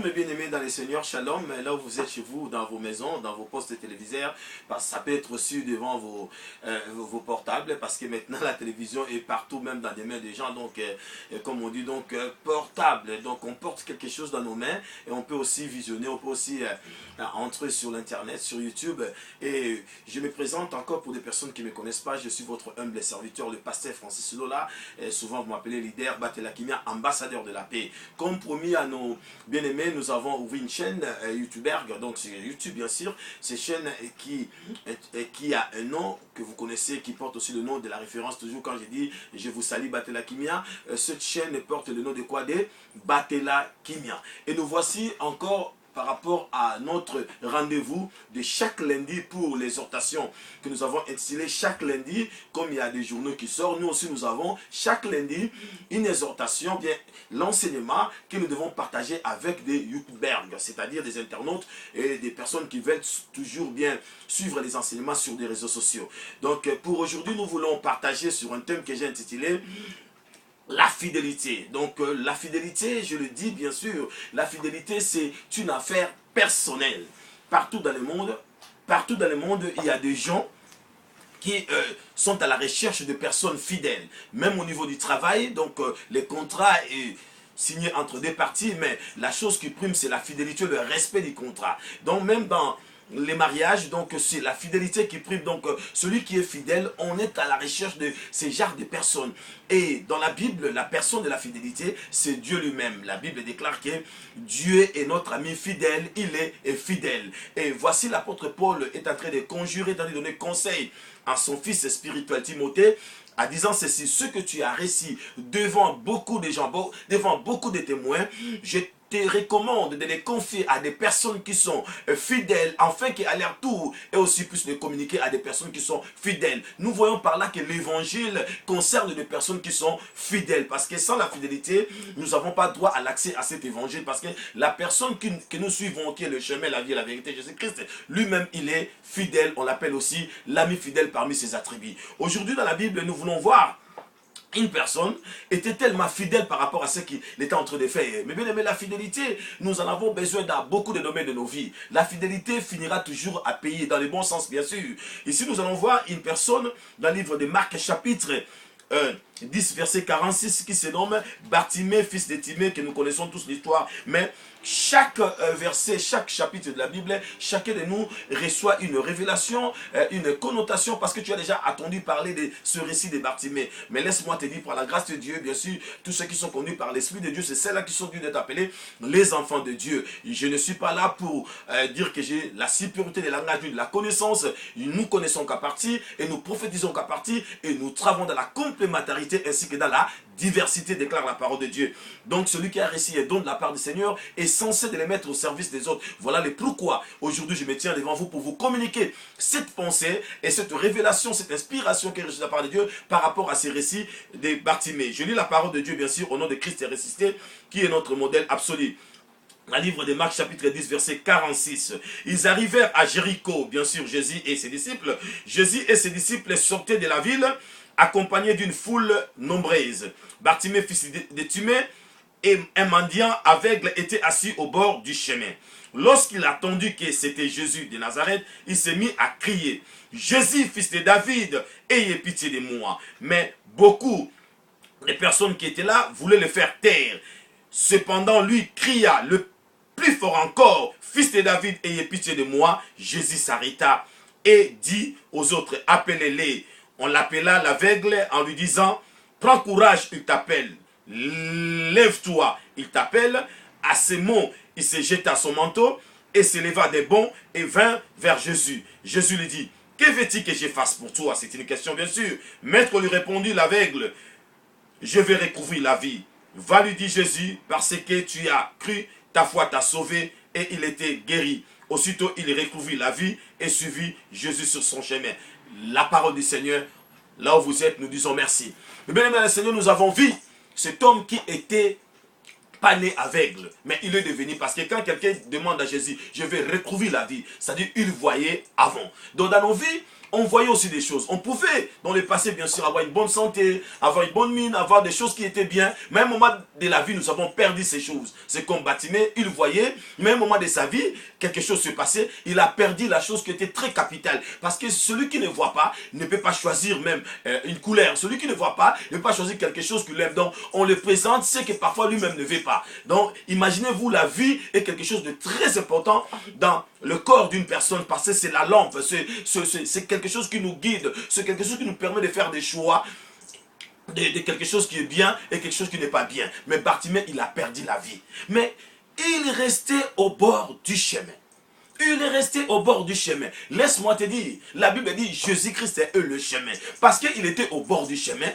mes bien-aimés dans les Seigneurs, Shalom, là où vous êtes chez vous, dans vos maisons, dans vos postes téléviseurs, parce que ça peut être aussi devant vos portables, parce que maintenant la télévision est partout, même dans des mains des gens, donc comme on dit, donc portable, donc on porte quelque chose dans nos mains, et on peut aussi visionner, on peut aussi entrer sur l'internet, sur YouTube, et je me présente encore pour des personnes qui ne me connaissent pas, je suis votre humble serviteur, le pasteur Francis Lola, et souvent vous m'appelez leader, Batela Kimia, ambassadeur de la paix. Comme promis à nos bien-aimés, nous avons ouvert une chaîne YouTuberg, donc c'est YouTube bien sûr, c'est une chaîne qui a un nom que vous connaissez, qui porte aussi le nom de la référence, toujours quand je dis je vous salue Batela Kimia, cette chaîne porte le nom de quoi? De Batela Kimia. Et nous voici encore par rapport à notre rendez-vous de chaque lundi pour l'exhortation que nous avons intitulé chaque lundi, comme il y a des journaux qui sortent, nous aussi nous avons chaque lundi une exhortation, bien l'enseignement que nous devons partager avec des youtubers, c'est-à-dire des internautes et des personnes qui veulent toujours bien suivre les enseignements sur des réseaux sociaux. Donc pour aujourd'hui, nous voulons partager sur un thème que j'ai intitulé la fidélité. Donc la fidélité, je le dis bien sûr, la fidélité c'est une affaire personnelle. Partout dans le monde, il y a des gens qui sont à la recherche de personnes fidèles. Même au niveau du travail, donc les contrats est signé entre deux parties, mais la chose qui prime c'est la fidélité, le respect du contrat. Donc même dans les mariages, donc c'est la fidélité qui prime. Donc celui qui est fidèle, on est à la recherche de ces genres de personnes. Et dans la Bible, la personne de la fidélité, c'est Dieu lui-même. La Bible déclare que Dieu est notre ami fidèle, il est fidèle. Et voici l'apôtre Paul est en train de conjurer, est en train de donner conseil à son fils spirituel Timothée, en disant ceci: ce que tu as réussi devant beaucoup de gens, devant beaucoup de témoins, je te recommande de les confier à des personnes qui sont fidèles, afin qu'à leur tour et aussi puissent les communiquer à des personnes qui sont fidèles. Nous voyons par là que l'évangile concerne des personnes qui sont fidèles, parce que sans la fidélité, nous n'avons pas droit à l'accès à cet évangile, parce que la personne que nous suivons, qui est le chemin, la vie et la vérité, Jésus-Christ, lui-même, il est fidèle. On l'appelle aussi l'ami fidèle parmi ses attributs. Aujourd'hui, dans la Bible, nous voulons voir une personne était tellement fidèle par rapport à ce qu'il était en train de faire. Mais bien aimé, la fidélité, nous en avons besoin dans beaucoup de domaines de nos vies. La fidélité finira toujours à payer, dans le bon sens bien sûr. Ici, nous allons voir une personne dans le livre de Marc, chapitre 10, verset 46, qui se nomme Bartimée, fils de Timée, que nous connaissons tous l'histoire. Mais chaque verset, chaque chapitre de la Bible, chacun de nous reçoit une révélation, une connotation, parce que tu as déjà entendu parler de ce récit de Bartimée. Mais laisse-moi te dire, par la grâce de Dieu, bien sûr, tous ceux qui sont connus par l'Esprit de Dieu, c'est ceux-là qui sont dû d'être appelés les enfants de Dieu. Je ne suis pas là pour dire que j'ai la supériorité de langage de la connaissance. Nous connaissons qu'à partir, et nous prophétisons qu'à partir, et nous travaillons dans la complémentarité ainsi que dans la diversité, déclare la parole de Dieu. Donc celui qui a reçu et don de la part du Seigneur est censé de les mettre au service des autres. Voilà le pourquoi aujourd'hui je me tiens devant vous pour vous communiquer cette pensée et cette révélation, cette inspiration qui est reçue de la part de Dieu par rapport à ces récits de Bartimée. Je lis la parole de Dieu bien sûr au nom de Christ est ressuscité, qui est notre modèle absolu. Le livre de Marc chapitre 10 verset 46. Ils arrivèrent à Jéricho, bien sûr Jésus et ses disciples. Jésus et ses disciples sortaient de la ville accompagnés d'une foule nombreuse. Bartimée, fils de Timée, et un mendiant aveugle était assis au bord du chemin. Lorsqu'il a entendu que c'était Jésus de Nazareth, il s'est mis à crier: Jésus, fils de David, ayez pitié de moi. Mais beaucoup de personnes qui étaient là voulaient le faire taire. Cependant, lui cria le plus fort encore: Fils de David, ayez pitié de moi. Jésus s'arrêta et dit aux autres: appelez-les. On l'appela l'aveugle en lui disant: prends courage, il t'appelle. Lève-toi, il t'appelle. À ces mots, il se jeta son manteau et se leva des bonds et vint vers Jésus. Jésus lui dit: que veux-tu que je fasse pour toi? C'est une question bien sûr. Maître, lui répondit l'aveugle: je vais recouvrir la vie. Va, lui dit Jésus, parce que tu as cru, ta foi t'a sauvé. Et il était guéri. Aussitôt, il recouvrit la vie et suivit Jésus sur son chemin. La parole du Seigneur, là où vous êtes, nous disons merci. Mais bien aimé le Seigneur, nous avons vu cet homme qui était pas né aveugle, mais il est devenu, parce que quand quelqu'un demande à Jésus, je vais retrouver la vie, c'est-à-dire il voyait avant. Donc dans nos vies, on voyait aussi des choses. On pouvait, dans le passé, bien sûr, avoir une bonne santé, avoir une bonne mine, avoir des choses qui étaient bien. Mais à un moment de la vie, nous avons perdu ces choses. C'est comme Bartimée, il voyait, mais à un moment de sa vie, quelque chose se passait. Il a perdu la chose qui était très capitale. Parce que celui qui ne voit pas ne peut pas choisir même une couleur. Celui qui ne voit pas ne peut pas choisir quelque chose qu'il aime. Donc, on le présente, c'est que parfois lui-même ne veut pas. Donc, imaginez-vous, la vie est quelque chose de très important dans le corps d'une personne, parce que c'est la lampe, c'est quelque chose qui nous guide, c'est quelque chose qui nous permet de faire des choix, de quelque chose qui est bien et quelque chose qui n'est pas bien. Mais Bartimée, il a perdu la vie. Mais il restait au bord du chemin. Il est resté au bord du chemin. Laisse-moi te dire, la Bible dit Jésus-Christ est le chemin. Parce qu'il était au bord du chemin.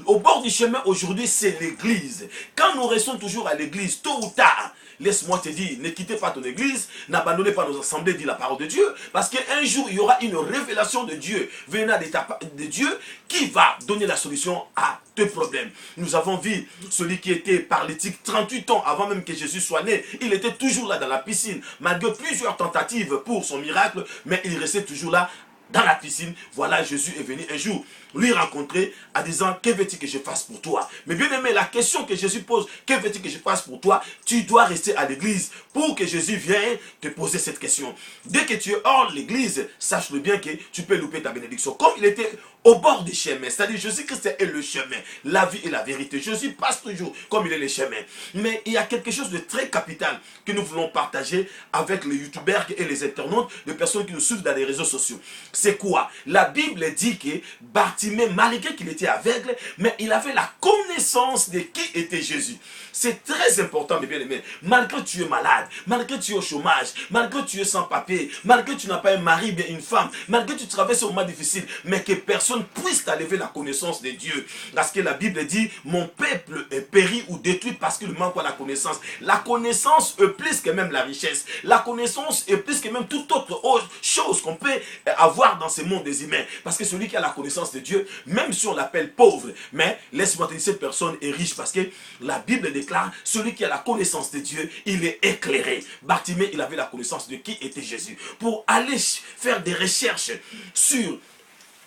Au bord du chemin, aujourd'hui, c'est l'église. Quand nous restons toujours à l'église, tôt ou tard, laisse-moi te dire, ne quittez pas ton église, n'abandonnez pas nos assemblées, dit la parole de Dieu, parce qu'un jour, il y aura une révélation de Dieu, venant de Dieu, qui va donner la solution à tes problèmes. Nous avons vu celui qui était paralytique 38 ans avant même que Jésus soit né. Il était toujours là dans la piscine, malgré plusieurs tentatives pour son miracle, mais il restait toujours là dans la piscine. Voilà, Jésus est venu un jour lui rencontrer en disant, que veux-tu que je fasse pour toi? Mais bien aimé, la question que Jésus pose, que veux-tu que je fasse pour toi? Tu dois rester à l'église pour que Jésus vienne te poser cette question. Dès que tu es hors l'église, sache-le bien que tu peux louper ta bénédiction. Comme il était au bord du chemin, c'est-à-dire Jésus-Christ est le chemin, la vie et la vérité. Jésus passe toujours comme il est le chemin. Mais il y a quelque chose de très capital que nous voulons partager avec les youtubeurs et les internautes, les personnes qui nous suivent dans les réseaux sociaux. C'est quoi? La Bible dit que Bartimée, malgré qu'il était aveugle, mais il avait la connaissance de qui était Jésus. C'est très important, mes bien-aimés. Malgré que tu es malade, malgré que tu es au chômage, malgré que tu es sans papier, malgré que tu n'as pas un mari, bien une femme, malgré que tu traverses un moment difficile, mais que personne puisse t'enlever la connaissance de Dieu. Parce que la Bible dit, mon peuple est péri ou détruit parce qu'il manque la connaissance. La connaissance est plus que même la richesse. La connaissance est plus que même toute autre chose qu'on peut avoir dans ce monde des humains. Parce que celui qui a la connaissance de Dieu, même si on l'appelle pauvre, mais laisse-moi te dire, cette personne est riche parce que la Bible déclare, celui qui a la connaissance de Dieu, il est éclairé. Bartimée, il avait la connaissance de qui était Jésus. Pour aller faire des recherches sur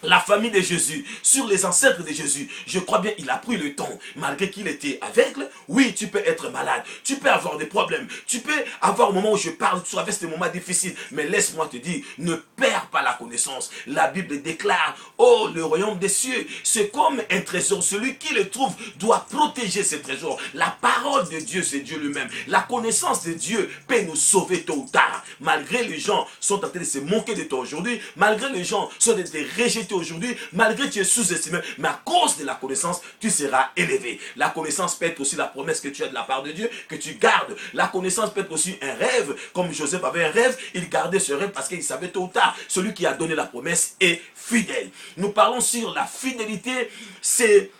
la famille de Jésus, sur les ancêtres de Jésus, je crois bien il a pris le temps, malgré qu'il était aveugle. Oui, tu peux être malade, tu peux avoir des problèmes, tu peux avoir au moment où je parle, tu traverses des moments difficiles, mais laisse-moi te dire, ne perds pas la connaissance. La Bible déclare, oh, le royaume des cieux, c'est comme un trésor, celui qui le trouve doit protéger ce trésor. La parole de Dieu, c'est Dieu lui-même. La connaissance de Dieu peut nous sauver tôt ou tard. Malgré les gens sont en train de se moquer de toi aujourd'hui, malgré les gens sont en train de te rejeter aujourd'hui, malgré que tu es sous-estimé, mais à cause de la connaissance, tu seras élevé. La connaissance peut être aussi la promesse que tu as de la part de Dieu, que tu gardes. La connaissance peut être aussi un rêve, comme Joseph avait un rêve, il gardait ce rêve parce qu'il savait tôt ou tard, celui qui a donné la promesse est fidèle. Nous parlons sur la fidélité, c'est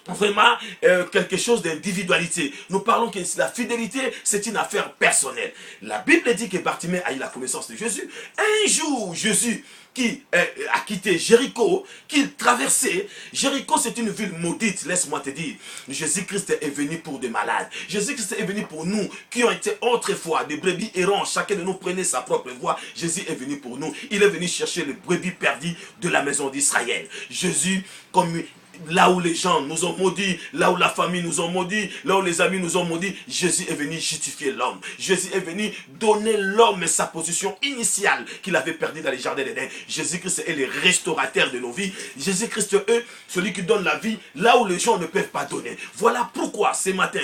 vraiment quelque chose d'individualité. Nous parlons que la fidélité, c'est une affaire personnelle. La Bible dit que Bartimée a eu la connaissance de Jésus. Un jour, Jésus qui a quitté Jéricho, qu'il traversait. Jéricho, c'est une ville maudite, laisse-moi te dire. Jésus-Christ est venu pour des malades. Jésus-Christ est venu pour nous, qui ont été autrefois des brebis errants. Chacun de nous prenait sa propre voie. Jésus est venu pour nous. Il est venu chercher les brebis perdues de la maison d'Israël. Jésus, comme là où les gens nous ont maudits, là où la famille nous a maudits, là où les amis nous ont maudits, Jésus est venu justifier l'homme. Jésus est venu donner l'homme sa position initiale qu'il avait perdue dans les jardins d'Éden. Jésus-Christ est le restaurateur de nos vies. Jésus-Christ est celui qui donne la vie là où les gens ne peuvent pas donner. Voilà pourquoi ce matin,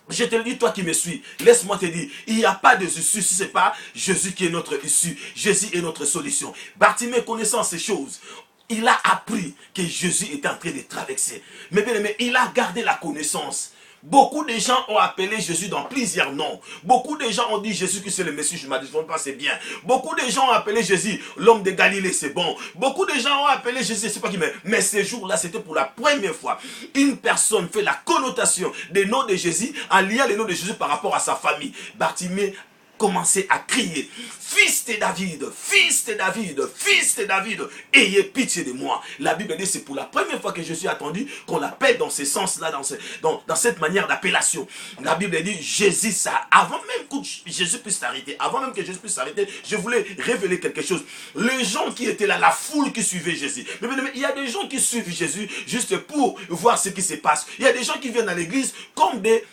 je te le dis, toi qui me suis, laisse-moi te dire, il n'y a pas de issue si ce n'est pas Jésus qui est notre issue. Jésus est notre solution. Bartimée, connaissant ces choses, il a appris que Jésus était en train de traverser. Mais bien aimé, il a gardé la connaissance. Beaucoup de gens ont appelé Jésus dans plusieurs noms. Beaucoup de gens ont dit Jésus que c'est le Messie, je ne m'adresse pas, c'est bien. Beaucoup de gens ont appelé Jésus l'homme de Galilée, c'est bon. Beaucoup de gens ont appelé Jésus, je ne sais pas qui, mais ces jours-là, c'était pour la première fois. Une personne fait la connotation des noms de Jésus en liant les noms de Jésus par rapport à sa famille. Bartimée commencé à crier, fils de David, fils de David, fils de David, ayez pitié de moi. La Bible dit, c'est pour la première fois que Jésus a attendu qu'on l'appelle dans ce sens-là, dans cette manière d'appellation. La Bible dit, Jésus, ça, avant même que Jésus puisse s'arrêter, avant même que Jésus puisse s'arrêter, je voulais révéler quelque chose. Les gens qui étaient là, la foule qui suivait Jésus. Mais il y a des gens qui suivent Jésus juste pour voir ce qui se passe. Il y a des gens qui viennent à l'église comme des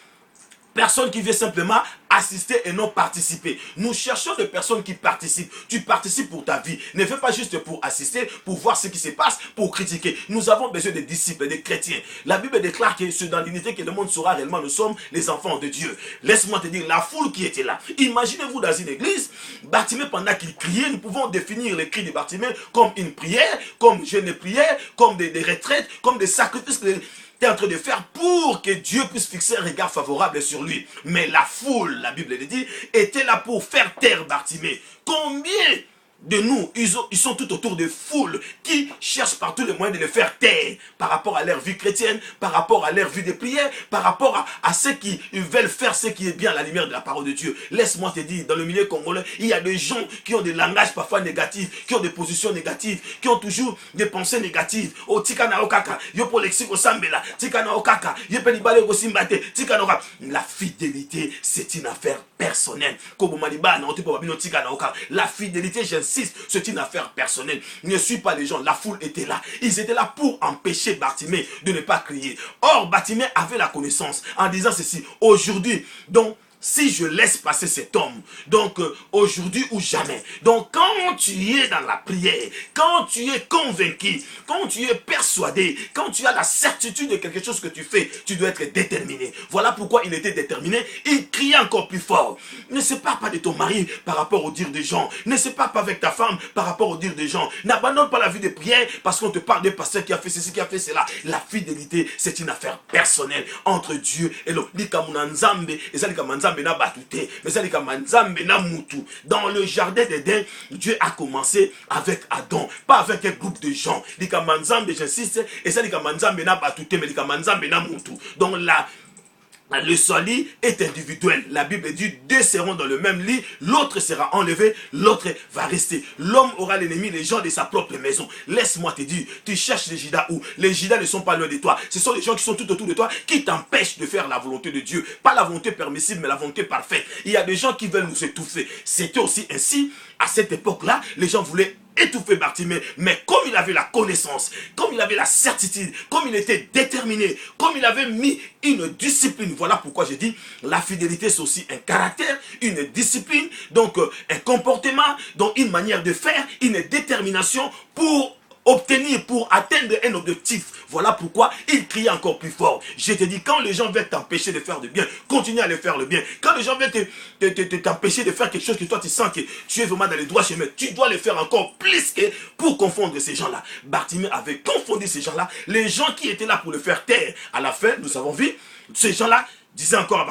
personnes qui viennent simplement assister et non participer. Nous cherchons des personnes qui participent. Tu participes pour ta vie. Ne fais pas juste pour assister, pour voir ce qui se passe, pour critiquer. Nous avons besoin de disciples, de chrétiens. La Bible déclare que c'est dans l'unité que le monde saura réellement nous sommes les enfants de Dieu. Laisse-moi te dire, la foule qui était là. Imaginez-vous dans une église, Bartimée pendant qu'il criait, nous pouvons définir les cris de Bartimée comme une prière, comme jeûne et prière, comme des retraites, comme des sacrifices est en train de faire pour que Dieu puisse fixer un regard favorable sur lui. Mais la foule, la Bible le dit, était là pour faire taire Bartimée. Combien de nous, ils sont tout autour de foules qui cherchent par tous les moyens de les faire taire par rapport à leur vie chrétienne, par rapport à leur vie de prière, par rapport à ceux qui veulent faire ce qui est bien à la lumière de la parole de Dieu. Laisse-moi te dire, dans le milieu congolais, il y a des gens qui ont des langages parfois négatifs, qui ont des positions négatives, qui ont toujours des pensées négatives. Oh, tikana okaka, yo pour lexico sambela, tikana okaka, yo penibale gosimbate, tikana okaka. La fidélité, c'est une affaire personnelle. La fidélité, j'insiste, c'est une affaire personnelle. Ne suis pas les gens. La foule était là. Ils étaient là pour empêcher Bartimée de ne pas crier. Or, Bartimée avait la connaissance en disant ceci. Aujourd'hui, donc, si je laisse passer cet homme, donc aujourd'hui ou jamais. Donc quand tu es dans la prière, quand tu es convaincu, quand tu es persuadé, quand tu as la certitude de quelque chose que tu fais, tu dois être déterminé. Voilà pourquoi il était déterminé. Il criait encore plus fort. Ne sépare pas de ton mari par rapport au dire des gens. Ne sépare pas avec ta femme par rapport au dire des gens. N'abandonne pas la vie de prière parce qu'on te parle des pasteurs qui a fait ceci, qui a fait cela. La fidélité, c'est une affaire personnelle entre Dieu et l'homme. Dans le jardin d'Éden, Dieu a commencé avec Adam, pas avec un groupe de gens. J'insiste, et ça donc le solit est individuel. La Bible dit, deux seront dans le même lit, l'autre sera enlevé, l'autre va rester. L'homme aura l'ennemi, les gens de sa propre maison. Laisse-moi te dire, tu cherches les Judas où? Les Judas ne sont pas loin de toi. Ce sont les gens qui sont tout autour de toi, qui t'empêchent de faire la volonté de Dieu. Pas la volonté permissible, mais la volonté parfaite. Il y a des gens qui veulent nous étouffer. C'était aussi ainsi, à cette époque-là, les gens voulaient étouffer Bartimée, mais comme il avait la connaissance, comme il avait la certitude, comme il était déterminé, comme il avait mis une discipline, voilà pourquoi je dis, la fidélité c'est aussi un caractère, une discipline, donc un comportement, donc une manière de faire, une détermination pour obtenir, pour atteindre un objectif. Voilà pourquoi il crie encore plus fort. Je te dis, quand les gens veulent t'empêcher de faire du bien, continue à le faire le bien. Quand les gens veulent t'empêcher de faire quelque chose que toi tu sens que tu es vraiment dans les droits chemins, tu dois le faire encore plus que pour confondre ces gens-là. Bartimée avait confondu ces gens-là, les gens qui étaient là pour le faire taire. À la fin, nous avons vu, ces gens-là disait encore à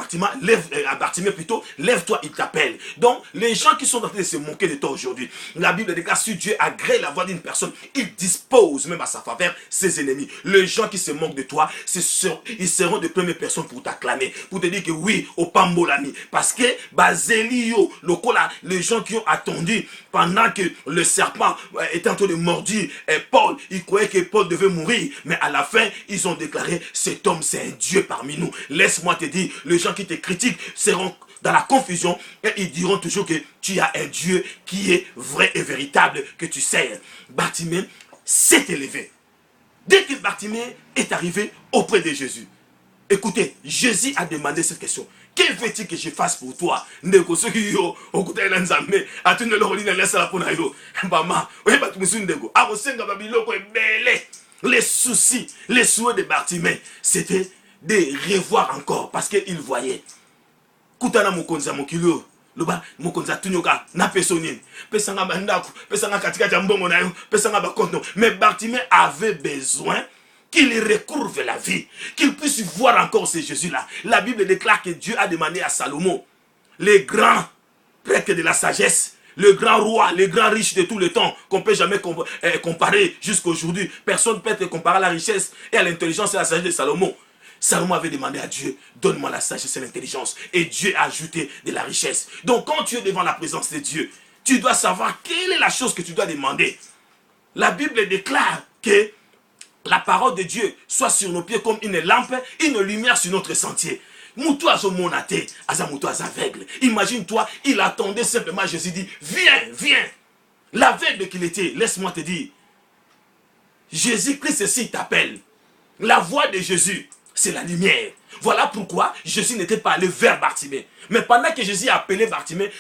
Bartimée plutôt, lève-toi, il t'appelle. Donc, les gens qui sont en train de se moquer de toi aujourd'hui, la Bible déclare, si Dieu agrée la voix d'une personne, il dispose même à sa faveur ses ennemis. Les gens qui se moquent de toi, ils seront de premières personnes pour t'acclamer, pour te dire que oui, au pambolami. Parce que, Baselio, les gens qui ont attendu pendant que le serpent était en train de mordir Paul, ils croyaient que Paul devait mourir, mais à la fin, ils ont déclaré, cet homme c'est un Dieu parmi nous. Laisse-moi te dire, les gens qui te critiquent seront dans la confusion et ils diront toujours que tu as un Dieu qui est vrai et véritable, que tu sers. Bartimée s'est élevé. Dès que Bartimée est arrivé auprès de Jésus, écoutez, Jésus a demandé cette question. Que veux-tu que je fasse pour toi? Les soucis, les souhaits de Bartimée, c'était de revoir encore parce qu'il voyait. Kutana mukonza mokilo. Loba mukonza tunyoka na pesonine. Pesanga mandaku, pesanga katika jambongo na yo, pesanga bakonto. Mais Bartimée avait besoin qu'il recouvre la vie, qu'il puisse voir encore ce Jésus-là. La Bible déclare que Dieu a demandé à Salomon, le grand prêtre de la sagesse, le grand roi, le grand riche de tout le temps, qu'on ne peut jamais comparer jusqu'à aujourd'hui. Personne ne peut te comparer à la richesse et à l'intelligence et à la sagesse de Salomon. Salomon avait demandé à Dieu, donne-moi la sagesse et l'intelligence. Et Dieu a ajouté de la richesse. Donc quand tu es devant la présence de Dieu, tu dois savoir quelle est la chose que tu dois demander. La Bible déclare que la parole de Dieu soit sur nos pieds comme une lampe, une lumière sur notre sentier. Moutou azo monate, aza moutou aza aveugle. Imagine-toi, il attendait simplement, Jésus dit, viens, viens. L'aveugle qu'il était, laisse-moi te dire, Jésus-Christ ici t'appelle. La voix de Jésus, c'est la lumière. Voilà pourquoi Jésus n'était pas allé vers Bartimée. Mais pendant que Jésus a appelé Bartimée,